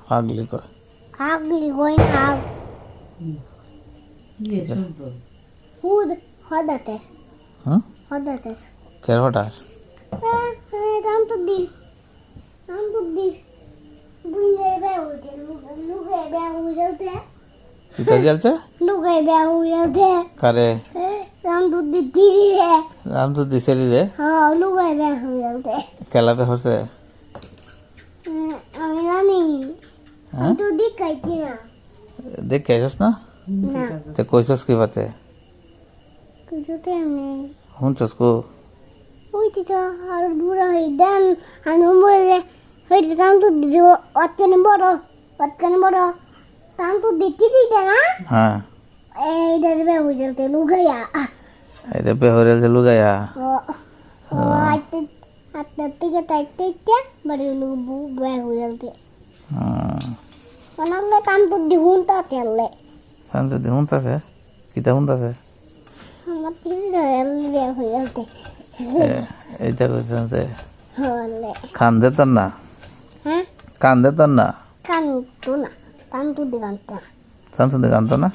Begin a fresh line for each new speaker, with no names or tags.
আগলি কয়
আগলি কই না হুদ হদাতে
হুম
হদাতে
কের হঠাৎ
রাম তো দি বুইলে বে উঠে লুগে বে উঠে
কিতা জ্বলছে
লুগে বে উঠে
কারে
রাম তো দি রে
রাম তো দিছেলি রে
হ্যাঁ লুগে বে উঠে
কেলাবে হচ্ছে
আমি জানি
হ্যাঁ
তো দেখাইছি না
দেখে আইসস না
না
তে কইসস কি বাতে
কিছুতে আমি
শুনছস কো
ওই তো আর বুড়া হয়ে দেন আমি বলে হইতে দাম তো দিও অতনে বড় দাম তো দিতে দিতে না
হ্যাঁ
এই দেবে বুঝতে লুগাইয়া
এটা বেহরেল যে লুগাইয়া
ও আতে আতে থেকে তাইতে বড় লুবু বে বুঝতে অনলে দাম তো দিহুন তা তেলে
শান্ত দি শুনতাছে কিতা শুনতাছে
আমার তিল বে বুঝতে
এইটা কইছেন যে
হলে
কান্দে তোর না
হ্যাঁ
কান্দে তোর না
কান তো না কান তো দিগান্তা
শান্ত দি কান্ত না